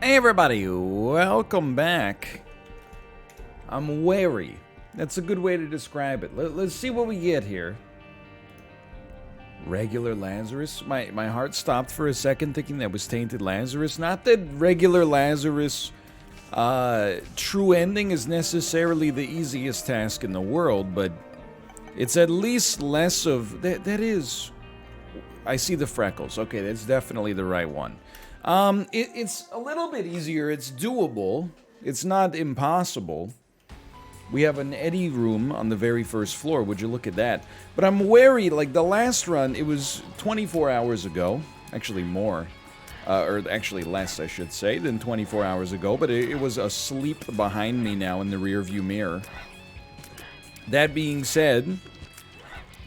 Hey everybody, welcome back. I'm wary. That's a good way to describe it. Let's see what we get here. Regular Lazarus? My heart stopped for a second thinking that was Tainted Lazarus. Not that regular Lazarus true ending is necessarily the easiest task in the world, but it's at least less of... That is... I see the freckles. Okay, that's definitely the right one. It's a little bit easier. It's doable. It's not impossible. We have an Eddie room on the very first floor. Would you look at that? But I'm wary, like the last run, it was 24 hours ago. Actually more. Or actually less, I should say, than 24 hours ago. But it was asleep behind me now in the rearview mirror. That being said...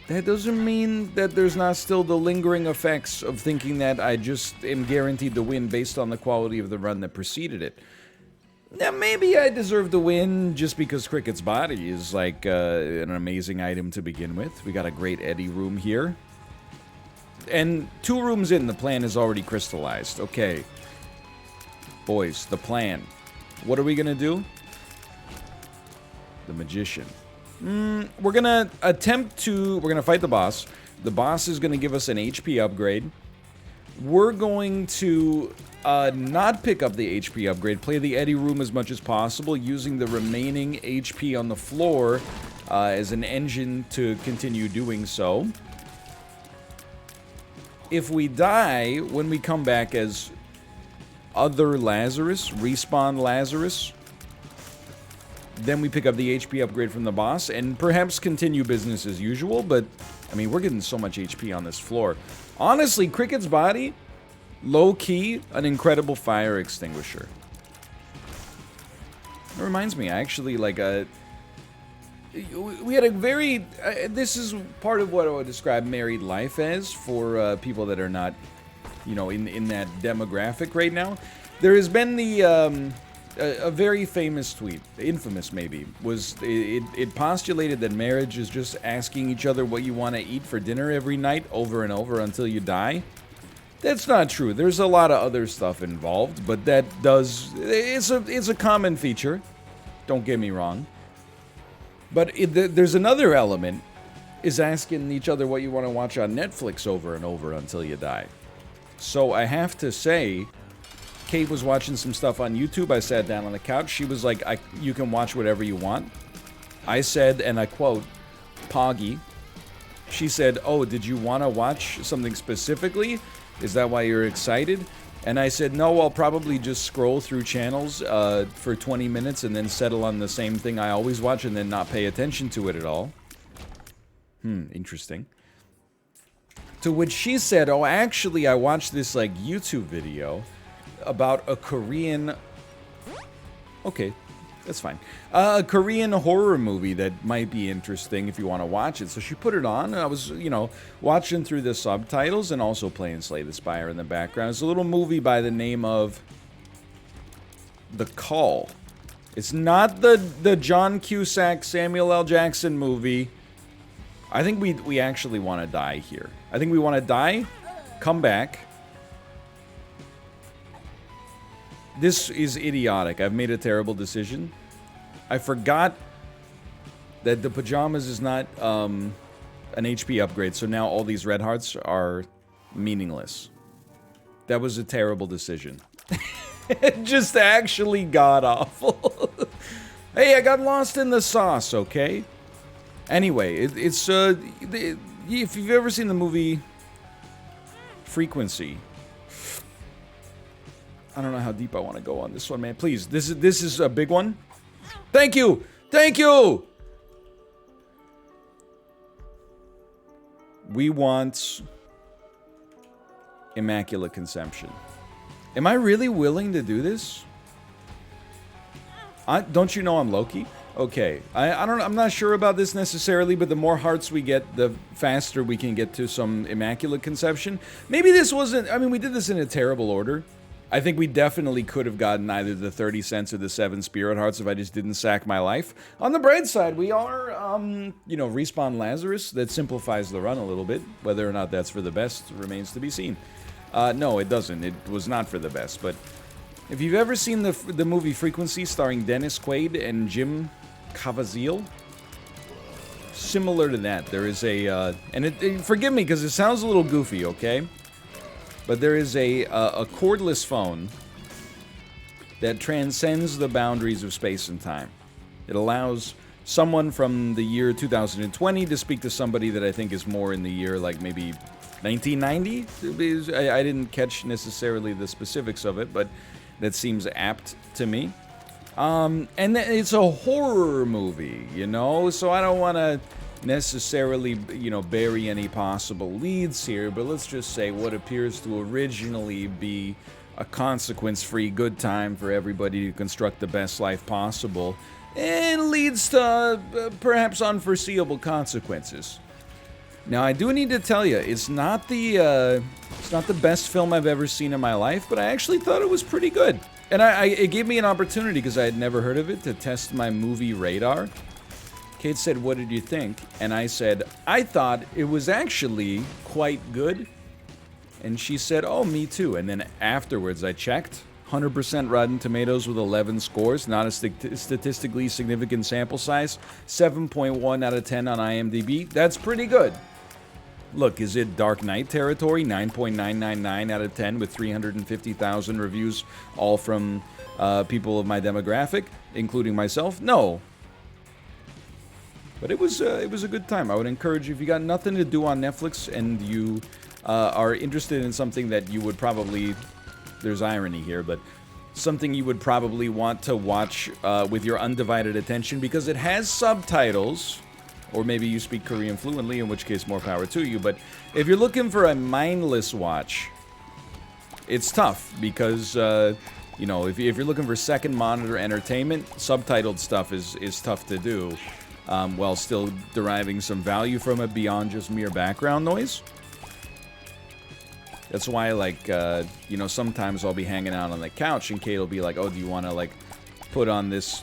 that doesn't mean that there's not still the lingering effects of thinking that I just am guaranteed to win based on the quality of the run that preceded it. Now, maybe I deserve to win just because Cricket's body is like an amazing item to begin with. We got a great Eddie room here. And 2 rooms in, the plan is already crystallized. Okay. Boys, the plan. What are we gonna do? The Magician. We're gonna we're gonna fight the boss. The boss is gonna give us an HP upgrade. We're going to not pick up the HP upgrade, play the Eddie room as much as possible, using the remaining HP on the floor as an engine to continue doing so. If we die, when we come back as other Lazarus, respawn Lazarus, then we pick up the HP upgrade from the boss and perhaps continue business as usual, but, I mean, we're getting so much HP on this floor. Honestly, Cricket's body, low-key, an incredible fire extinguisher. It reminds me, I actually, like, we had a very... this is part of what I would describe married life as for people that are not, you know, in that demographic right now. There has been the... a very famous tweet, infamous maybe, was it postulated that marriage is just asking each other what you want to eat for dinner every night over and over until you die. That's not true. There's a lot of other stuff involved, but that does... it's a common feature. Don't get me wrong. But there's another element, is asking each other what you want to watch on Netflix over and over until you die. So I have to say... Kate was watching some stuff on YouTube. I sat down on the couch. She was like, you can watch whatever you want. I said, and I quote, Poggy. She said, oh, did you want to watch something specifically? Is that why you're excited? And I said, no, I'll probably just scroll through channels for 20 minutes and then settle on the same thing I always watch and then not pay attention to it at all. Interesting. To which she said, oh, actually, I watched this, like, YouTube video about a Korean... okay, that's fine. A Korean horror movie that might be interesting if you want to watch it. So she put it on, and I was, you know, watching through the subtitles and also playing Slay the Spire in the background. It's a little movie by the name of The Call. It's not the John Cusack, Samuel L. Jackson movie. I think we actually want to die here. I think we want to die, come back. This is idiotic. I've made a terrible decision. I forgot that the pajamas is not an HP upgrade, so now all these red hearts are meaningless. That was a terrible decision. Just actually god-awful. Hey, I got lost in the sauce, okay? Anyway, it's if you've ever seen the movie Frequency... I don't know how deep I want to go on this one, man. Please, this is a big one. Thank you! Thank you! We want... Immaculate Conception. Am I really willing to do this? Don't you know I'm Loki? Okay, I don't know, I'm not sure about this necessarily, but the more hearts we get, the faster we can get to some Immaculate Conception. Maybe this wasn't... I mean, we did this in a terrible order. I think we definitely could have gotten either the 30 cents or the 7 Spirit Hearts if I just didn't sack my life. On the bright side, we are, you know, respawn Lazarus. That simplifies the run a little bit. Whether or not that's for the best remains to be seen. No, it doesn't. It was not for the best, but If you've ever seen the movie Frequency starring Dennis Quaid and Jim Caviezel, similar to that, there is a forgive me because it sounds a little goofy, okay? But there is a cordless phone that transcends the boundaries of space and time. It allows someone from the year 2020 to speak to somebody that I think is more in the year like maybe 1990. I didn't catch necessarily the specifics of it, but that seems apt to me. And it's a horror movie, you know, so I don't want to necessarily, you know, bury any possible leads here, but let's just say what appears to originally be a consequence-free good time for everybody to construct the best life possible, and leads to perhaps unforeseeable consequences. Now, I do need to tell you, it's not the best film I've ever seen in my life, but I actually thought it was pretty good. And it gave me an opportunity, because I had never heard of it, to test my movie radar. Kate said, "What did you think?" And I said, "I thought it was actually quite good." And she said, "Oh, me too." And then afterwards I checked. 100% Rotten Tomatoes with 11 scores, not a statistically significant sample size. 7.1 out of 10 on IMDb. That's pretty good. Look, is it Dark Knight territory? 9.999 out of 10 with 350,000 reviews, all from people of my demographic, including myself? No. But it was a good time. I would encourage you, if you got nothing to do on Netflix and you are interested in something that you would probably, there's irony here, but something you would probably want to watch with your undivided attention because it has subtitles, or maybe you speak Korean fluently, in which case more power to you. But if you're looking for a mindless watch, it's tough because, you know, if you're looking for second monitor entertainment, subtitled stuff is tough to do while still deriving some value from it beyond just mere background noise. That's why, like, you know, sometimes I'll be hanging out on the couch and Kate will be like, "Oh, do you want to, like, put on this,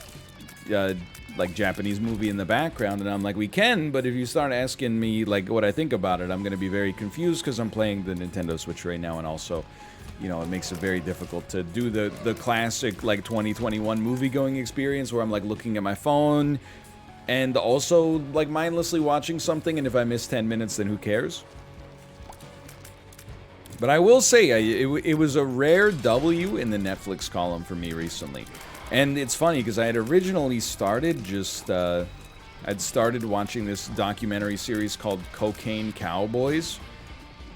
like, Japanese movie in the background?" And I'm like, "We can, but if you start asking me, like, what I think about it, I'm going to be very confused because I'm playing the Nintendo Switch right now, and also, you know, it makes it very difficult to do the classic, like, 2021 movie-going experience where I'm, like, looking at my phone and also, like, mindlessly watching something, and if I miss 10 minutes, then who cares?" But I will say, it was a rare W in the Netflix column for me recently. And it's funny, because I had originally started I'd started watching this documentary series called Cocaine Cowboys,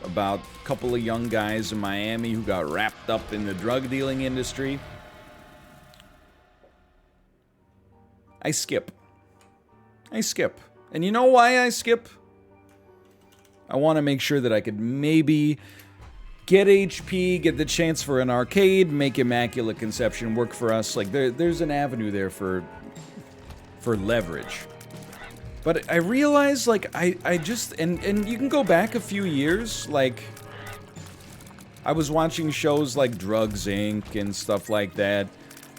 about a couple of young guys in Miami who got wrapped up in the drug dealing industry. I skip. And you know why I skip? I want to make sure that I could maybe get HP, get the chance for an arcade, make Immaculate Conception work for us. Like, there's an avenue there for leverage. But I realized, like, I just, and you can go back a few years, like, I was watching shows like Drugs Inc. and stuff like that.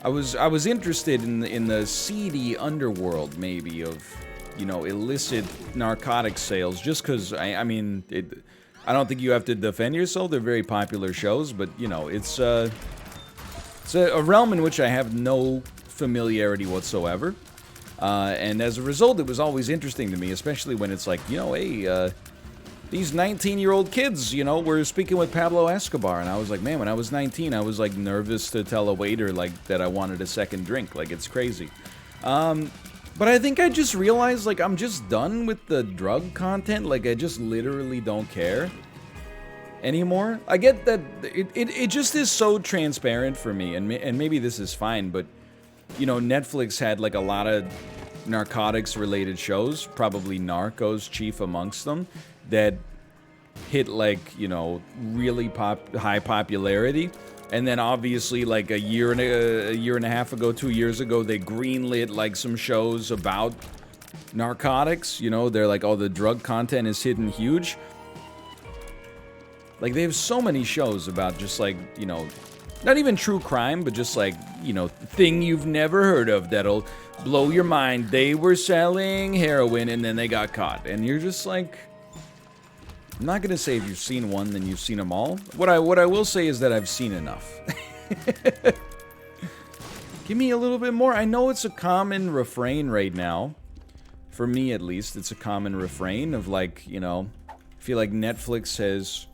I was interested in the seedy underworld, maybe, of, you know, illicit narcotic sales, just because, I mean, I don't think you have to defend yourself. They're very popular shows, but, you know, it's a realm in which I have no familiarity whatsoever. And as a result, it was always interesting to me, especially when it's like, you know, hey, these 19-year-old kids, you know, were speaking with Pablo Escobar. And I was like, man, when I was 19, I was, like, nervous to tell a waiter, like, that I wanted a second drink. Like, it's crazy. But I think I just realized, like, I'm just done with the drug content. Like, I just literally don't care anymore. I get that it just is so transparent for me, and maybe this is fine, but, you know, Netflix had, like, a lot of narcotics-related shows, probably Narcos chief amongst them, that hit, like, you know, really high popularity. And then obviously, like, a year and a half ago, 2 years ago, they greenlit, like, some shows about narcotics. You know, they're like, oh, the drug content is hidden huge. Like, they have so many shows about just, like, you know, not even true crime, but just, like, you know, thing you've never heard of that'll blow your mind. They were selling heroin and then they got caught. And you're just like, I'm not gonna say if you've seen one, then you've seen them all. What I will say is that I've seen enough. Give me a little bit more. I know it's a common refrain right now. For me, at least, it's a common refrain of, like, you know, I feel like Netflix has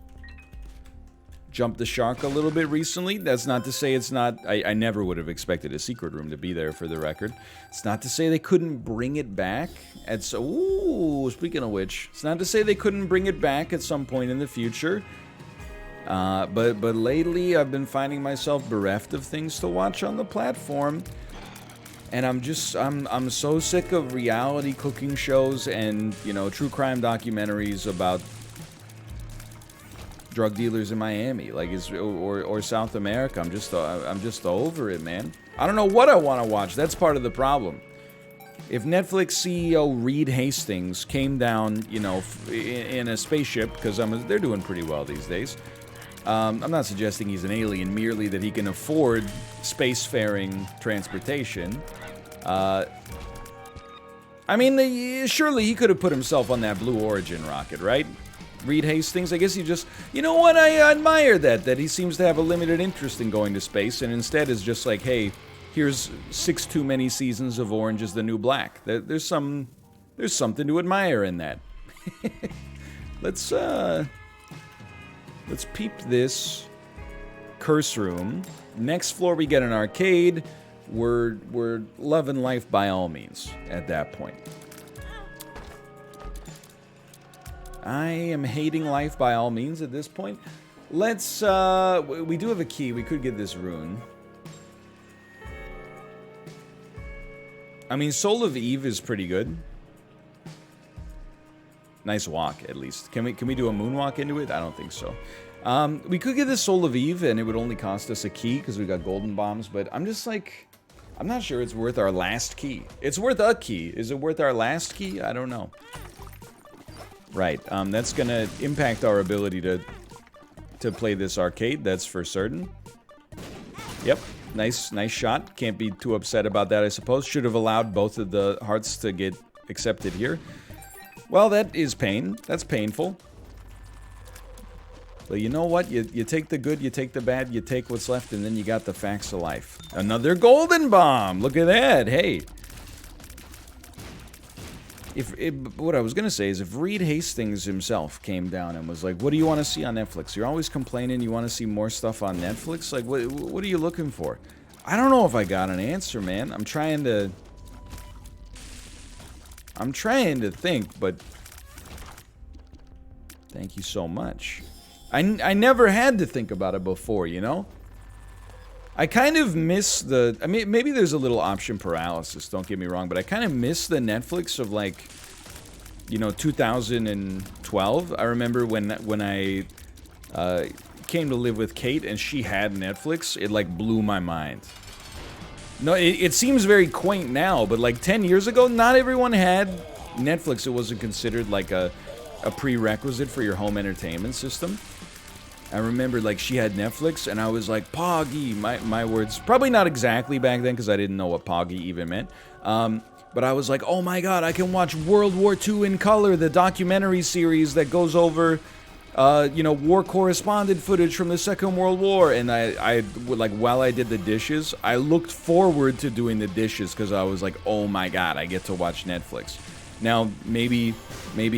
jumped the shark a little bit recently. That's not to say it's not... I never would have expected a secret room to be there, for the record. It's not to say they couldn't bring it back at... Ooh, speaking of which, it's not to say they couldn't bring it back at some point in the future. But lately, I've been finding myself bereft of things to watch on the platform. And I'm so sick of reality cooking shows and, you know, true crime documentaries about drug dealers in Miami, like, or South America. I'm just over it, man. I don't know what I want to watch. That's part of the problem. If Netflix CEO Reed Hastings came down, you know, in a spaceship, because they're doing pretty well these days. I'm not suggesting he's an alien, merely that he can afford spacefaring transportation. I mean, surely he could have put himself on that Blue Origin rocket, right? Reed Hastings, I guess he just... You know what? I admire that he seems to have a limited interest in going to space, and instead is just like, hey, here's 6 too many seasons of Orange is the New Black. There's something to admire in that. Let's peep this curse room. Next floor we get an arcade. We're loving life by all means at that point. I am hating life by all means at this point. Let's, we do have a key. We could get this rune. I mean, Soul of Eve is pretty good. Nice walk, at least. Can we do a moonwalk into it? I don't think so. We could get this Soul of Eve, and it would only cost us a key, because we got golden bombs, but I'm just like... I'm not sure it's worth our last key. It's worth a key. Is it worth our last key? I don't know. Right, that's gonna impact our ability to play this arcade, that's for certain. Yep, nice shot. Can't be too upset about that, I suppose. Should have allowed both of the hearts to get accepted here. Well, that is pain. That's painful. But you know what? You take the good, you take the bad, you take what's left, and then you got the facts of life. Another golden bomb! Look at that, hey! What I was gonna say is, if Reed Hastings himself came down and was like, what do you want to see on Netflix? You're always complaining you want to see more stuff on Netflix? Like, what are you looking for? I don't know if I got an answer, man. I'm trying to think, but... Thank you so much. I never had to think about it before, you know? I kind of miss the... I mean, maybe there's a little option paralysis, don't get me wrong, but I kind of miss the Netflix of, like, you know, 2012. I remember when I came to live with Kate and she had Netflix, it, like, blew my mind. No, it seems very quaint now, but, like, 10 years ago, not everyone had Netflix. It wasn't considered, like, a prerequisite for your home entertainment system. I remember, like, she had Netflix, and I was like, Poggy, my words. Probably not exactly back then, because I didn't know what Poggy even meant. But I was like, oh my god, I can watch World War II in color, the documentary series that goes over, you know, war correspondent footage from the Second World War. And I like, while I did the dishes, I looked forward to doing the dishes, because I was like, oh my god, I get to watch Netflix. Now, maybe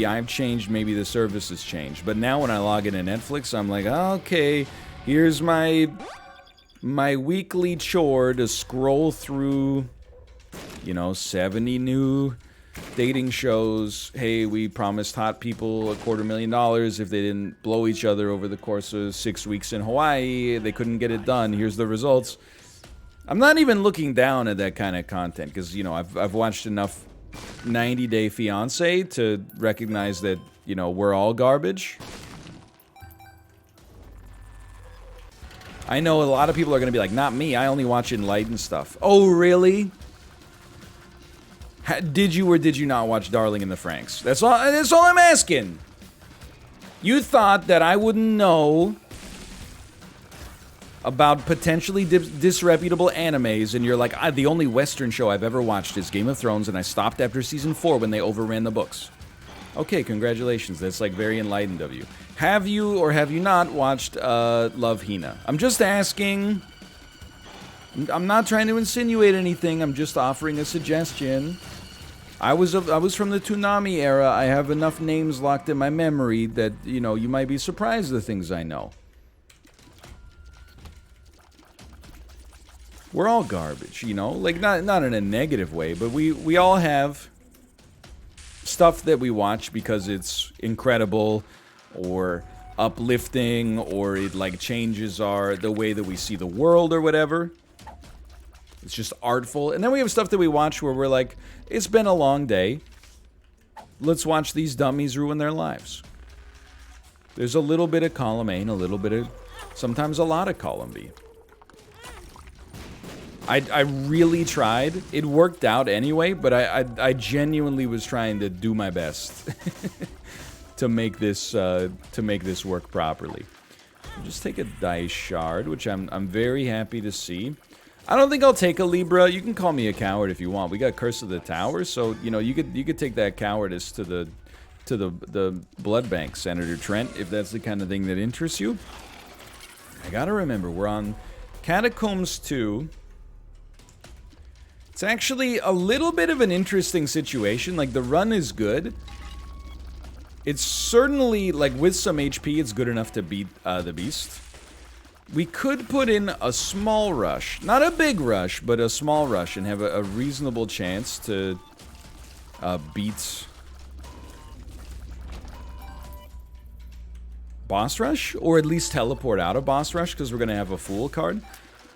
I've changed, maybe the service has changed. But now when I log into Netflix, I'm like, okay, here's my weekly chore to scroll through, you know, 70 new dating shows. Hey, we promised hot people $250,000 if they didn't blow each other over the course of 6 weeks in Hawaii. They couldn't get it done. Here's the results. I'm not even looking down at that kind of content, because, you know, I've watched enough 90 Day Fiancé to recognize that, you know, we're all garbage. I know a lot of people are going to be like, not me, I only watch enlightened stuff. Oh, really? Did you or did you not watch Darling in the Franxx? That's all I'm asking. You thought that I wouldn't know about potentially disreputable animes, and you're like, the only Western show I've ever watched is Game of Thrones, and I stopped after season 4 when they overran the books. Okay, congratulations. That's, like, very enlightened of you. Have you or have you not watched Love Hina? I'm just asking. I'm not trying to insinuate anything. I'm just offering a suggestion. I was from the Toonami era. I have enough names locked in my memory that, you know, you might be surprised at the things I know. We're all garbage, you know? Like, not in a negative way, but we all have stuff that we watch because it's incredible or uplifting, or it, like, changes the way that we see the world or whatever. It's just artful. And then we have stuff that we watch where we're like, it's been a long day. Let's watch these dummies ruin their lives. There's a little bit of column A and a little bit of, sometimes a lot of column B. I really tried. It worked out anyway, but I genuinely was trying to do my best to make this work properly. I'll just take a dice shard, which I'm very happy to see. I don't think I'll take a Libra. You can call me a coward if you want. We got Curse of the Tower, so you know you could take that cowardice to the blood bank, Senator Trent, if that's the kind of thing that interests you. I gotta remember, we're on Catacombs 2. It's actually a little bit of an interesting situation. Like, the run is good. It's certainly, like, with some HP, it's good enough to beat the beast. We could put in a small rush. Not a big rush, but a small rush, and have a reasonable chance to beat boss rush, or at least teleport out of boss rush, because we're going to have a fool card.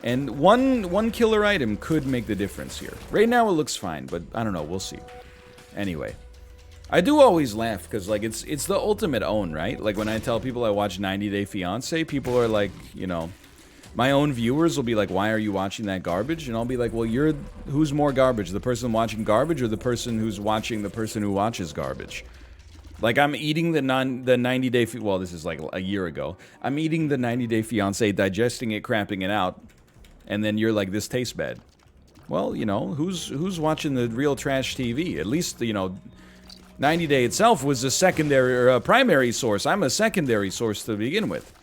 And one killer item could make the difference here. Right now it looks fine, but I don't know, we'll see. Anyway, I do always laugh because, like, it's the ultimate own, right? Like, when I tell people I watch 90 Day Fiancé, people are like, you know, my own viewers will be like, why are you watching that garbage? And I'll be like, well, who's more garbage? The person watching garbage or the person who's watching the person who watches garbage? Like, I'm eating the 90 Day... Well, this is like a year ago. I'm eating the 90 Day Fiancé, digesting it, crapping it out. And then you're like, this tastes bad. Well, you know, who's watching the real trash TV? At least, you know, 90 Day itself was a secondary or a primary source. I'm a secondary source to begin with.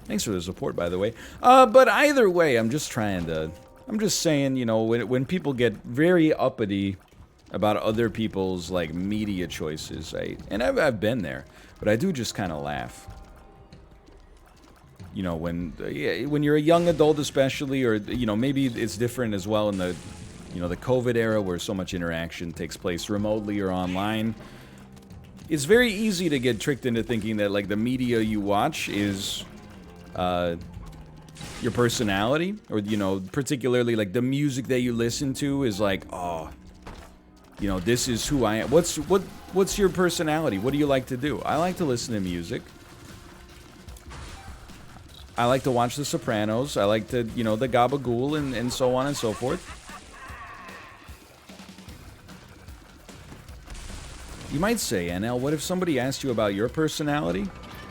Thanks for the support, by the way. But either way, I'm just saying, you know, when people get very uppity about other people's, like, media choices, and I've been there, but I do just kind of laugh. You know, when you're a young adult especially, or, you know, maybe it's different as well in the, you know, the COVID era where so much interaction takes place remotely or online. It's very easy to get tricked into thinking that, like, the media you watch is your personality, or, you know, particularly, like, the music that you listen to is like, oh, you know, this is who I am. What's your personality? What do you like to do? I like to listen to music. I like to watch The Sopranos. I like to, you know, the Gabagool and so on and so forth. You might say, NL, what if somebody asked you about your personality?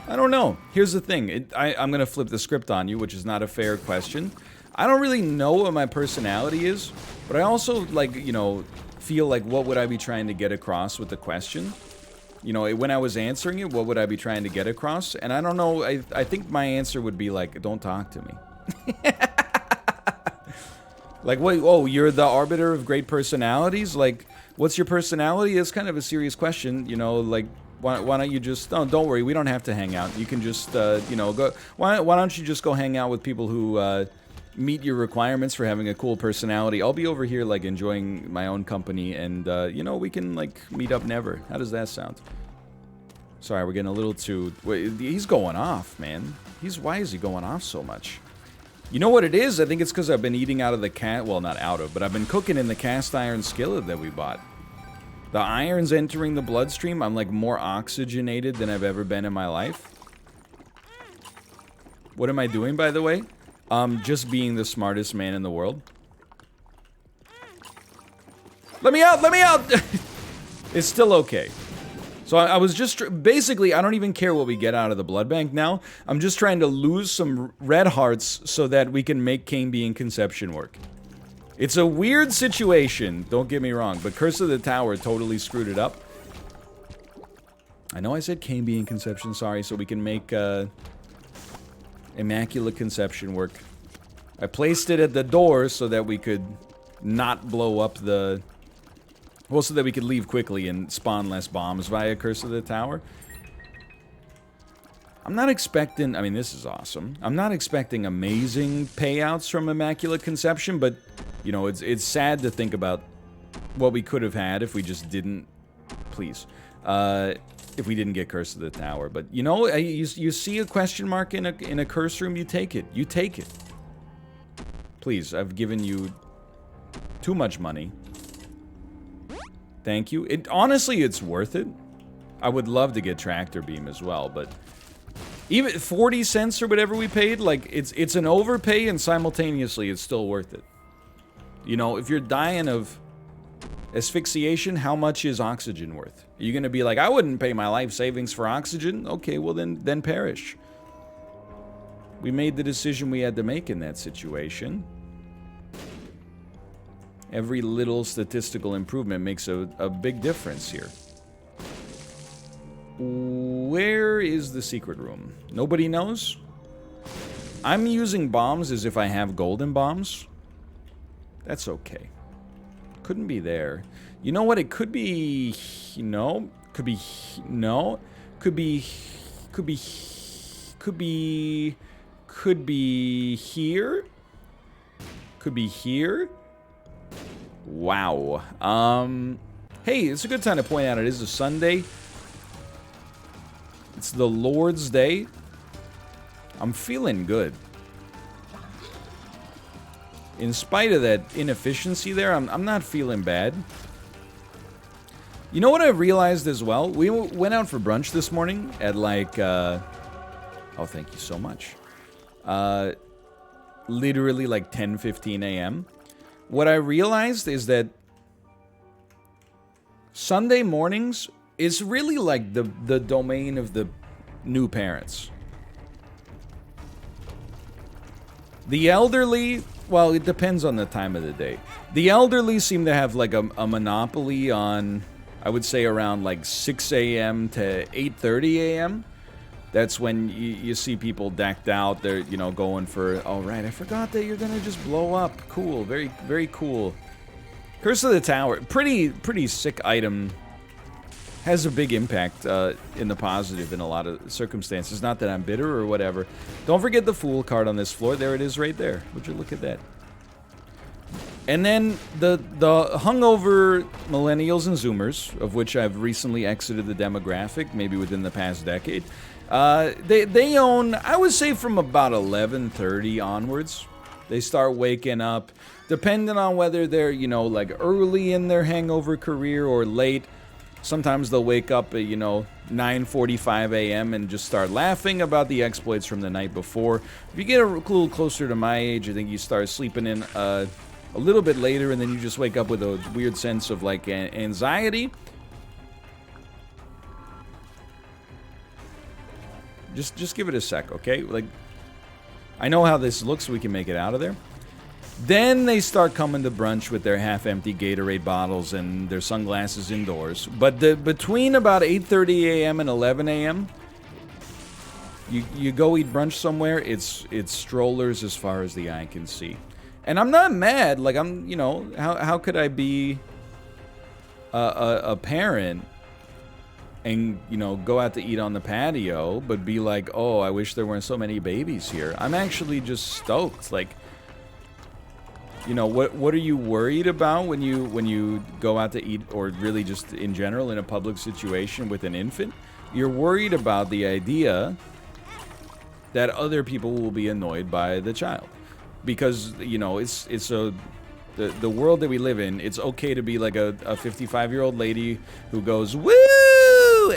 I don't know. Here's the thing. I'm going to flip the script on you, which is not a fair question. I don't really know what my personality is, but I also, like, you know, feel like, what would I be trying to get across with the question? You know, when I was answering it, what would I be trying to get across? And I don't know, I think my answer would be like, don't talk to me. Like, wait, oh, you're the arbiter of great personalities? Like, what's your personality? It's kind of a serious question, you know, like, why don't you just, don't worry, we don't have to hang out. You can just, you know, go, why don't you just go hang out with people who meet your requirements for having a cool personality? I'll be over here, like, enjoying my own company, and, you know, we can, like, meet up never. How does that sound? Sorry, we're getting a little too... Wait, he's going off, man. Why is he going off so much? You know what it is? I think it's because I've been eating out of the well, not out of, but I've been cooking in the cast iron skillet that we bought. The iron's entering the bloodstream. I'm, like, more oxygenated than I've ever been in my life. What am I doing, by the way? Just being the smartest man in the world. Let me out! Let me out! It's still okay. So I was just... Basically, I don't even care what we get out of the blood bank now. I'm just trying to lose some red hearts so that we can make Cain being Conception work. It's a weird situation, don't get me wrong, but Curse of the Tower totally screwed it up. I know I said Cain being Conception, sorry, so we can make... Immaculate Conception work. I placed it at the door so that we could not blow up the... Well, so that we could leave quickly and spawn less bombs via Curse of the Tower. I'm not expecting... I mean, this is awesome. I'm not expecting amazing payouts from Immaculate Conception, but, you know, it's sad to think about what we could have had if we just didn't... Please. If we didn't get Curse of the Tower. But, you know, you see a question mark in a curse room, you take it. You take it. Please, I've given you too much money. Thank you. Honestly, it's worth it. I would love to get Tractor Beam as well, but... Even 40 cents or whatever we paid, like, it's an overpay, and simultaneously, it's still worth it. You know, if you're dying of asphyxiation, how much is oxygen worth? Are you gonna be like, I wouldn't pay my life savings for oxygen? Okay, well then perish. We made the decision we had to make in that situation. Every little statistical improvement makes a big difference here. Where is the secret room? Nobody knows? I'm using bombs as if I have golden bombs. That's okay. Couldn't be there. You know what? It could be... No. Could be... No. Could be... Could be... Could be... Could be here? Could be here? Wow. Hey, it's a good time to point out it is a Sunday. It's the Lord's Day. I'm feeling good. In spite of that inefficiency there, I'm not feeling bad. You know what I realized as well? We went out for brunch this morning at like, oh, thank you so much. Literally like 10:15 a.m. What I realized is that Sunday mornings is really like the domain of the new parents. The elderly, well, it depends on the time of the day. The elderly seem to have like a monopoly on, I would say, around like 6 a.m. to 8:30 a.m. That's when you see people decked out. They're, you know, going for, all right, I forgot that you're gonna just blow up. Cool, very, very cool. Curse of the Tower, pretty sick item. Has a big impact in the positive in a lot of circumstances. Not that I'm bitter or whatever. Don't forget the Fool card on this floor. There it is right there. Would you look at that? And then the hungover millennials and zoomers, of which I've recently exited the demographic, maybe within the past decade. They own, I would say, from about 11:30 onwards. They start waking up, depending on whether they're, you know, like early in their hangover career or late. Sometimes they'll wake up at, you know, 9:45 a.m. and just start laughing about the exploits from the night before. If you get a little closer to my age, I think you start sleeping in a little bit later, and then you just wake up with a weird sense of, like, anxiety. Just give it a sec, okay? Like, I know how this looks, so we can make it out of there. Then they start coming to brunch with their half-empty Gatorade bottles and their sunglasses indoors. But between about 8:30 a.m. and 11 a.m., you go eat brunch somewhere, it's strollers as far as the eye can see. And I'm not mad. Like, I'm, you know, how could I be a parent and, you know, go out to eat on the patio, but be like, oh, I wish there weren't so many babies here. I'm actually just stoked. Like, you know, what are you worried about when you go out to eat, or really just in general in a public situation with an infant? You're worried about the idea that other people will be annoyed by the child. Because, you know, the world that we live in, it's okay to be like a 55-year-old lady who goes, woo,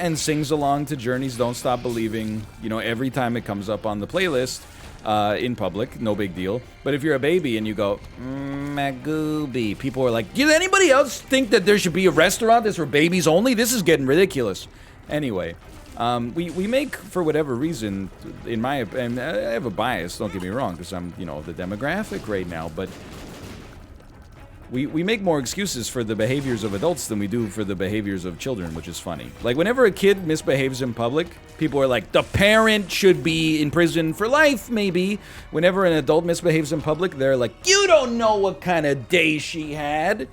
and sings along to Journey's Don't Stop Believing, you know, every time it comes up on the playlist in public, no big deal. But if you're a baby and you go, Magooby, people are like, does anybody else think that there should be a restaurant that's for babies only? This is getting ridiculous. Anyway, we make, for whatever reason, in my opinion, I have a bias, don't get me wrong, because I'm, you know, the demographic right now, but We make more excuses for the behaviors of adults than we do for the behaviors of children, which is funny. Like, whenever a kid misbehaves in public, people are like, the parent should be in prison for life, maybe. Whenever an adult misbehaves in public, they're like, you don't know what kind of day she had.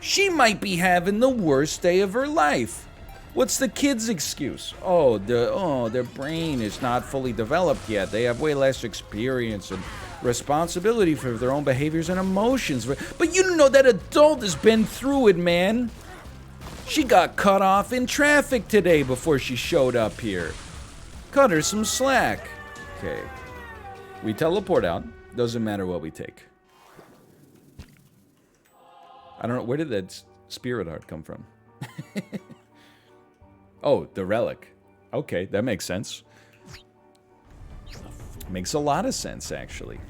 She might be having the worst day of her life. What's the kid's excuse? Oh, their brain is not fully developed yet. They have way less experience and responsibility for their own behaviors and emotions. But you know that adult has been through it, man. She got cut off in traffic today before she showed up here. Cut her some slack. Okay. We teleport out. Doesn't matter what we take. I don't know. Where did that spirit heart come from? Oh, the relic. Okay, that makes sense. Makes a lot of sense, actually.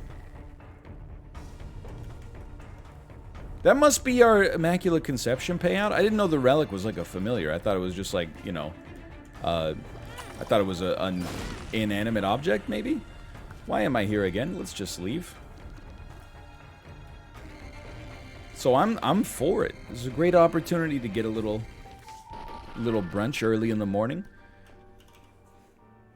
That must be our Immaculate Conception payout. I didn't know the relic was like a familiar. I thought it was just like, you know, I thought it was an inanimate object, maybe? Why am I here again? Let's just leave. So I'm for it. This is a great opportunity to get a little brunch early in the morning.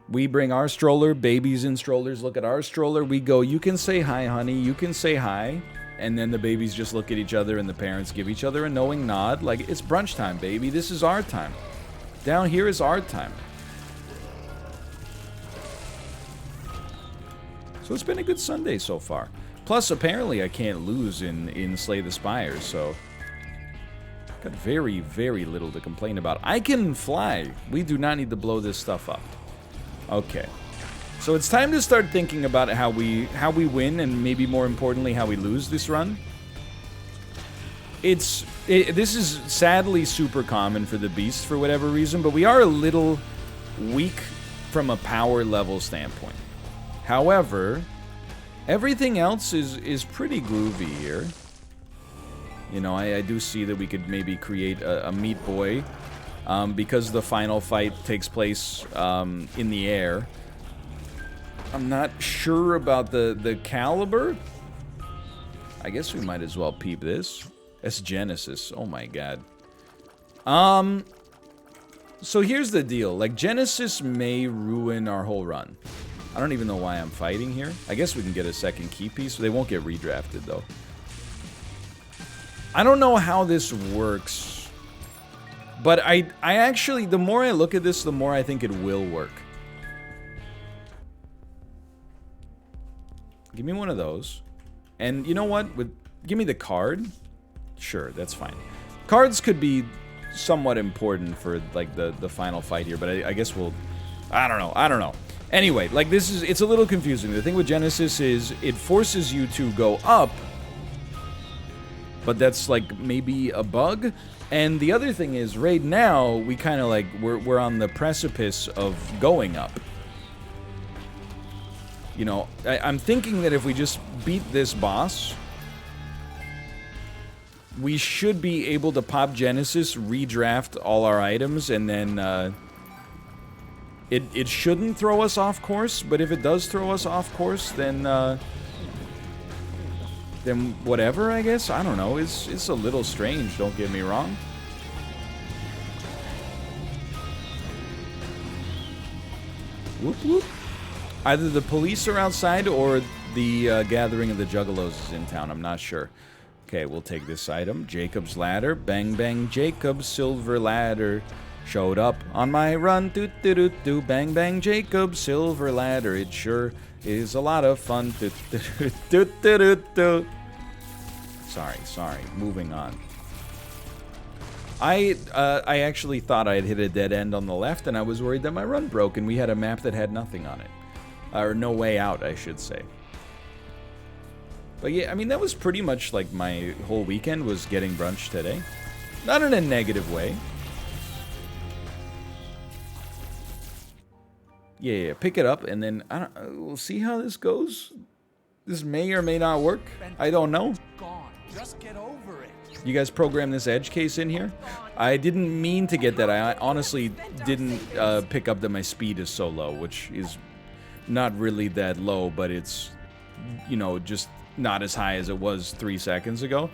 We bring our stroller, babies in strollers look at our stroller, we go, you can say hi, honey, you can say hi. And then the babies just look at each other and the parents give each other a knowing nod. Like, it's brunch time, baby. This is our time. Down here is our time. So it's been a good Sunday so far. Plus, apparently I can't lose in Slay the Spires, so... got very, very little to complain about. I can fly. We do not need to blow this stuff up. Okay. So it's time to start thinking about how we win, and maybe more importantly, how we lose this run. This is sadly super common for the Beast for whatever reason, but we are a little weak from a power level standpoint. However, everything else is pretty groovy here. You know, I do see that we could maybe create a Meat Boy, because the final fight takes place in the air. I'm not sure about the caliber. I guess we might as well peep this. That's Genesis. Oh my god. So here's the deal. Like, Genesis may ruin our whole run. I don't even know why I'm fighting here. I guess we can get a second key piece. They won't get redrafted, though. I don't know how this works. But I actually, the more I look at this, the more I think it will work. Give me one of those. And you know what? Give me the card. Sure, that's fine. Cards could be somewhat important for, like, the final fight here, but I guess we'll... I don't know. Anyway, like, it's a little confusing. The thing with Genesis is it forces you to go up, but that's, like, maybe a bug. And the other thing is, right now, we kind of, like, we're on the precipice of going up. You know, I'm thinking that if we just beat this boss, we should be able to pop Genesis, redraft all our items, and then, it shouldn't throw us off course, but if it does throw us off course, then whatever, I guess. I don't know. It's a little strange, don't get me wrong. Whoop whoop. Either the police are outside or the gathering of the Juggalos is in town. I'm not sure. Okay, we'll take this item. Jacob's Ladder. Bang, bang, Jacob's silver ladder. Showed up on my run. Doot, doot, doot, doot. Bang, bang, Jacob's silver ladder. It sure is a lot of fun. Doot, doot, doot, doot, doot, doot, doot. Sorry. Moving on. I actually thought I had hit a dead end on the left, and I was worried that my run broke, and we had a map that had nothing on it. Or no way out, I should say. But yeah, I mean, that was pretty much like my whole weekend was getting brunch today. Not in a negative way. Yeah, pick it up, and then we'll see how this goes. This may or may not work. I don't know. Just get over it. You guys program this edge case in here? I didn't mean to get that. I honestly didn't pick up that my speed is so low, which is not really that low, but it's, you know, just not as high as it was 3 seconds ago.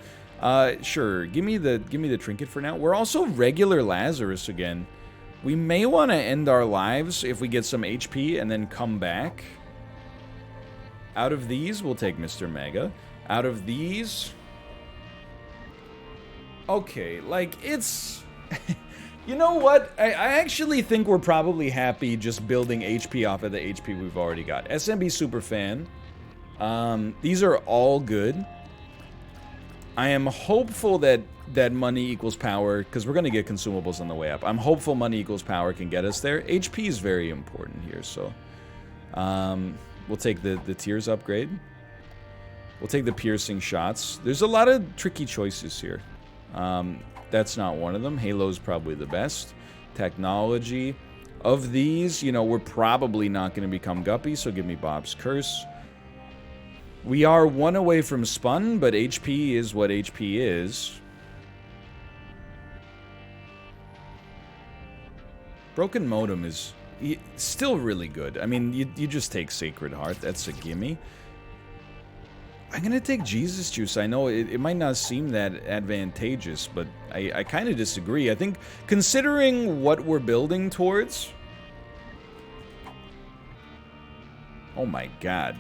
Sure. Give me the trinket for now. We're also regular Lazarus again. We may want to end our lives if we get some HP and then come back. Out of these, we'll take Mr. Mega. Out of these... Okay, like, it's... You know what? I actually think we're probably happy just building HP off of the HP we've already got. SMB Superfan. These are all good. I am hopeful that money equals power, because we're going to get consumables on the way up. I'm hopeful money equals power can get us there. HP is very important here, so... we'll take the tears upgrade. We'll take the piercing shots. There's a lot of tricky choices here. That's not one of them. Halo's probably the best. Technology. Of these, you know, we're probably not going to become Guppy, so give me Bob's Curse. We are one away from Spun, but HP is what HP is. Broken Modem is still really good. I mean, you just take Sacred Heart. That's a gimme. I'm going to take Jesus Juice. I know it might not seem that advantageous, but I kind of disagree. I think considering what we're building towards... Oh my god.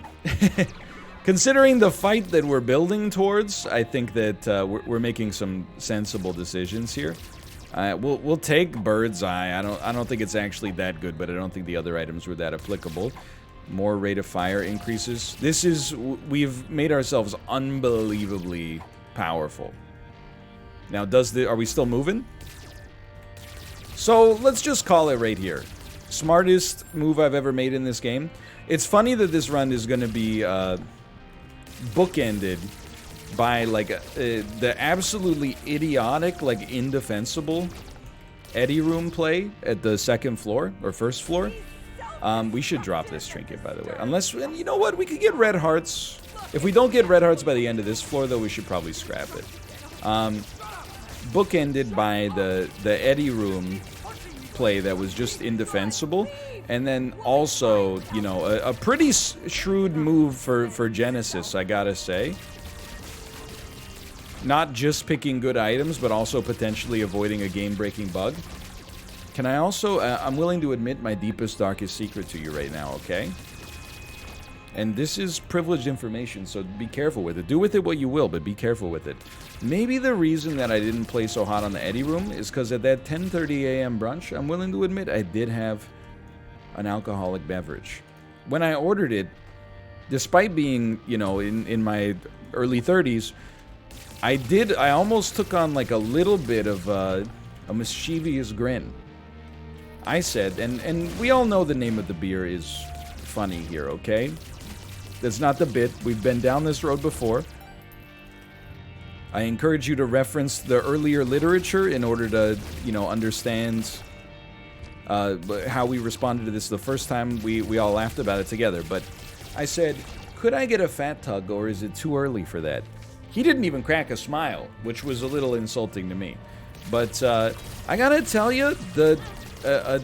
Considering the fight that we're building towards, I think that we're making some sensible decisions here. We'll take Bird's Eye. I don't think it's actually that good, but I don't think the other items were that applicable. More rate of fire increases. This is... We've made ourselves unbelievably powerful. Now, are we still moving? So, let's just call it right here. Smartest move I've ever made in this game. It's funny that this run is going to be bookended by, like, the absolutely idiotic, like, indefensible Eddie Room play at the second floor, or first floor. We should drop this trinket, by the way. Unless, and you know what, we could get red hearts. If we don't get red hearts by the end of this floor, though, we should probably scrap it. Bookended by the Eddie Room play that was just indefensible. And then also, you know, a pretty shrewd move for Genesis, I gotta say. Not just picking good items, but also potentially avoiding a game-breaking bug. Can I also... I'm willing to admit my deepest, darkest secret to you right now, okay? And this is privileged information, so be careful with it. Do with it what you will, but be careful with it. Maybe the reason that I didn't play so hot on the Eddie Room is because at that 10:30 a.m. brunch, I'm willing to admit I did have an alcoholic beverage. When I ordered it, despite being, you know, in my early 30s, I almost took on like a little bit of a mischievous grin. I said, and we all know the name of the beer is funny here, okay? That's not the bit. We've been down this road before. I encourage you to reference the earlier literature in order to, you know, understand how we responded to this the first time. We all laughed about it together. But I said, could I get a fat tug, or is it too early for that? He didn't even crack a smile, which was a little insulting to me. But I gotta tell you, a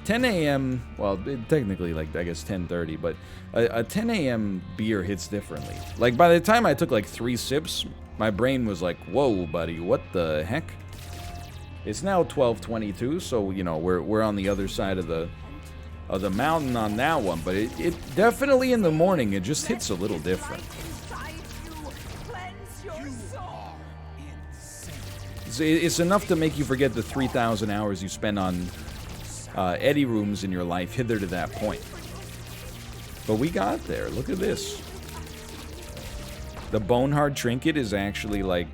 10 a.m., well, technically, like, I guess 10:30, but a 10 a.m. beer hits differently. Like, by the time I took, like, 3 sips, my brain was like, whoa, buddy, what the heck? It's now 12:22, so, you know, we're on the other side of the mountain on that one, but it definitely in the morning, it just hits a little different. It's enough to make you forget the 3,000 hours you spent on Eddie Rooms in your life hither to that point. But we got there. Look at this. The Bonehard Trinket is actually, like,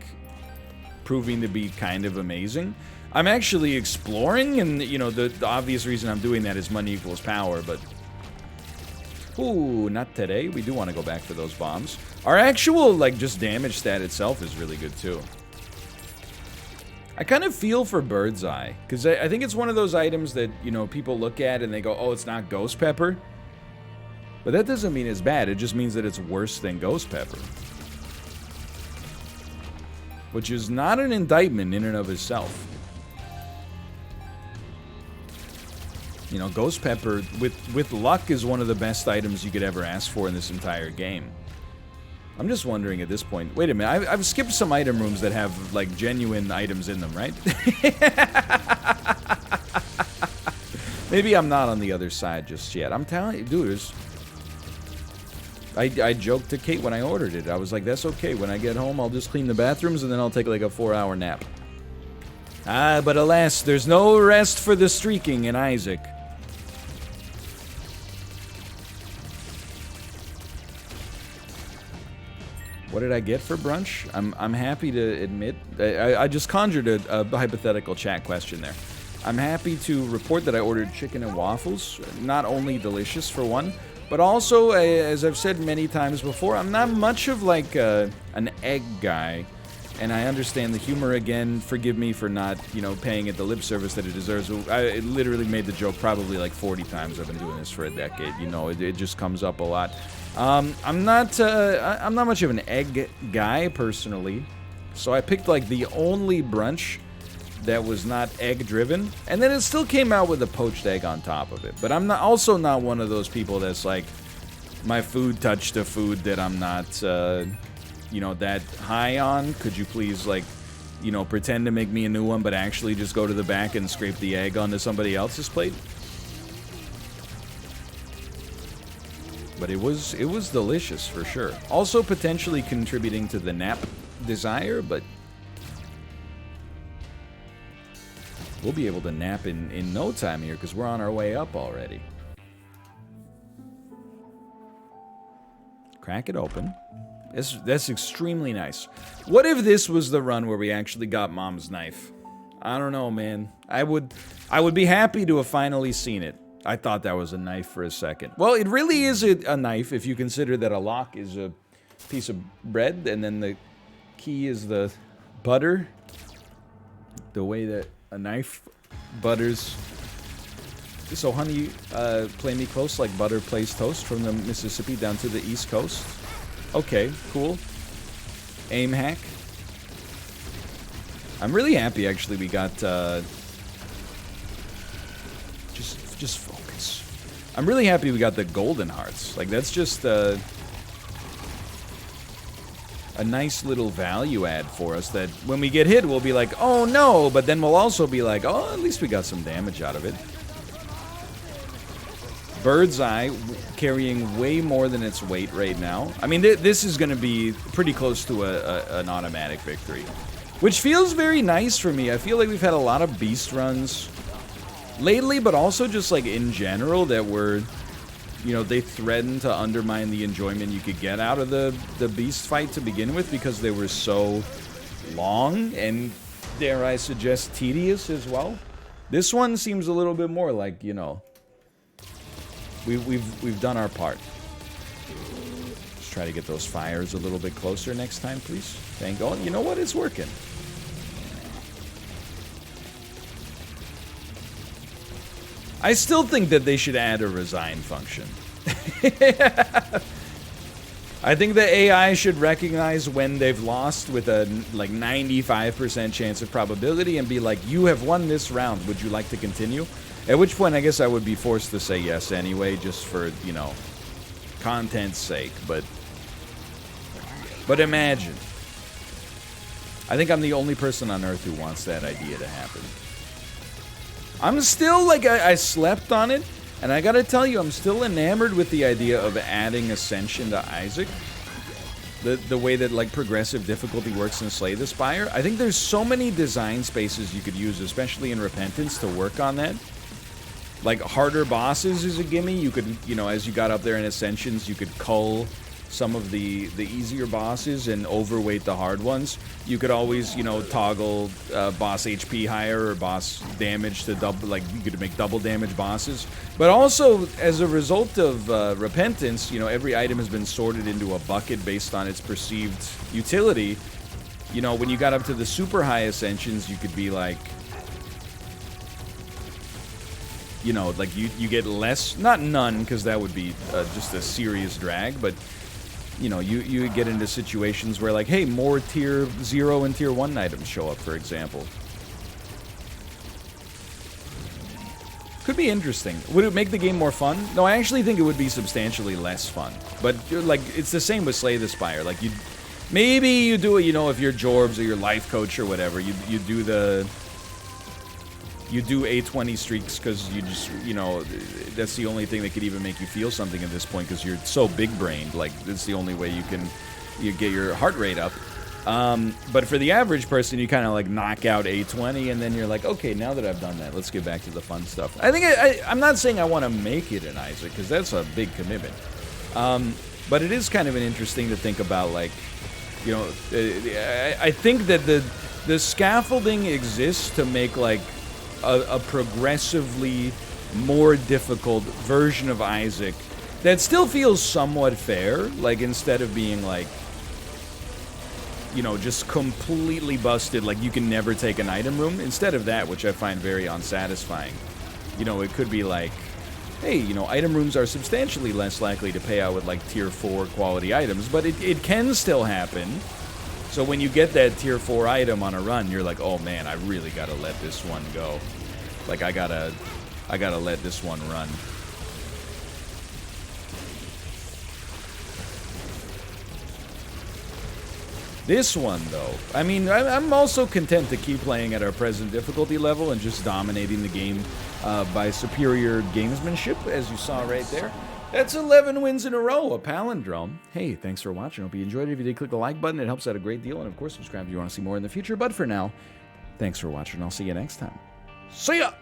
proving to be kind of amazing. I'm actually exploring, and, you know, the obvious reason I'm doing that is money equals power, but... Ooh, not today. We do want to go back for those bombs. Our actual, like, just damage stat itself is really good, too. I kind of feel for Bird's Eye, because I think it's one of those items that, you know, people look at and they go, oh, it's not Ghost Pepper. But that doesn't mean it's bad, it just means that it's worse than Ghost Pepper. Which is not an indictment in and of itself. You know, Ghost Pepper, with luck, is one of the best items you could ever ask for in this entire game. I'm just wondering at this point. Wait a minute, I've skipped some item rooms that have, like, genuine items in them, right? Maybe I'm not on the other side just yet. I'm telling you, dude, I joked to Kate when I ordered it. I was like, that's okay. When I get home, I'll just clean the bathrooms, and then I'll take, like, a 4-hour nap. Ah, but alas, there's no rest for the streaking in Isaac. What did I get for brunch? I'm happy to admit, I just conjured a hypothetical chat question there. I'm happy to report that I ordered chicken and waffles. Not only delicious for one, but also, as I've said many times before, I'm not much of like an egg guy. And I understand the humor again. Forgive me for not, you know, paying it the lip service that it deserves. I literally made the joke probably like 40 times. I've been doing this for a decade. You know, it just comes up a lot. I'm not much of an egg guy personally, so I picked like the only brunch that was not egg driven, and then it still came out with a poached egg on top of it. But I'm also not one of those people that's like, my food touched a food that I'm not, you know, that high on. Could you please, like, you know, pretend to make me a new one, but actually just go to the back and scrape the egg onto somebody else's plate? But it was delicious for sure. Also potentially contributing to the nap desire, but we'll be able to nap in no time here because we're on our way up already. Crack it open. That's extremely nice. What if this was the run where we actually got Mom's knife? I don't know, man. I would be happy to have finally seen it. I thought that was a knife for a second. Well, it really is a knife if you consider that a lock is a piece of bread and then the key is the butter. The way that a knife butters. So, honey, play me close like butter plays toast from the Mississippi down to the East Coast. Okay, cool. Aim hack. I'm really happy, actually, we got, Just focus. I'm really happy we got the golden hearts. Like, that's just, a nice little value add for us that when we get hit, we'll be like, oh no, but then we'll also be like, oh, at least we got some damage out of it. Bird's Eye carrying way more than its weight right now. I mean, this is going to be pretty close to an automatic victory, which feels very nice for me. I feel like we've had a lot of beast runs lately, but also just like in general that were, you know, they threatened to undermine the enjoyment you could get out of the beast fight to begin with because they were so long and, dare I suggest, tedious as well. This one seems a little bit more like, you know, we've done our part. Let's try to get those fires a little bit closer next time, please. Thank God. You know what? It's working. I still think that they should add a resign function. I think the AI should recognize when they've lost with a like 95% chance of probability and be like, you have won this round, would you like to continue? At which point I guess I would be forced to say yes anyway, just for, you know, content's sake, but imagine. I think I'm the only person on Earth who wants that idea to happen. I'm still, like, I slept on it, and I gotta tell you, I'm still enamored with the idea of adding Ascension to Isaac. The way that, like, progressive difficulty works in Slay the Spire. I think there's so many design spaces you could use, especially in Repentance, to work on that. Like, harder bosses is a gimme. You could, you know, as you got up there in Ascensions, you could cull some of the easier bosses and overweight the hard ones. You could always, you know, toggle boss HP higher or boss damage to double, like, you could make double damage bosses. But also, as a result of Repentance, you know, every item has been sorted into a bucket based on its perceived utility. You know, when you got up to the super high Ascensions, you could be like, you know, like, you get less, not none, because that would be just a serious drag, but, you know, you get into situations where, like, hey, more tier 0 and tier 1 items show up, for example. Could be interesting. Would it make the game more fun? No, I actually think it would be substantially less fun. But like, it's the same with Slay the Spire. Like, maybe you do it, you know, if you're Jorbs or your life coach or whatever, you do A20 streaks because you just, you know, that's the only thing that could even make you feel something at this point because you're so big-brained. Like, it's the only way you get your heart rate up. But for the average person, you kind of like knock out A20, and then you're like, okay, now that I've done that, let's get back to the fun stuff. I think I'm not saying I want to make it an Isaac, because that's a big commitment. But it is kind of an interesting to think about, like, you know, I think that the scaffolding exists to make, like, a progressively more difficult version of Isaac that still feels somewhat fair, like, instead of being, like, you know, just completely busted, like you can never take an item room. Instead of that, which I find very unsatisfying, you know, it could be like, hey, you know, item rooms are substantially less likely to pay out with like tier 4 quality items, but it can still happen. So when you get that tier 4 item on a run, you're like, oh man, I really gotta let this one go. Like, I gotta let this one run. This one, though, I mean, I'm also content to keep playing at our present difficulty level and just dominating the game by superior gamesmanship, as you saw right there. That's 11 wins in a row, a palindrome. Hey, thanks for watching. Hope you enjoyed it. If you did, click the like button. It helps out a great deal. And, of course, subscribe if you want to see more in the future. But for now, thanks for watching. I'll see you next time. See ya!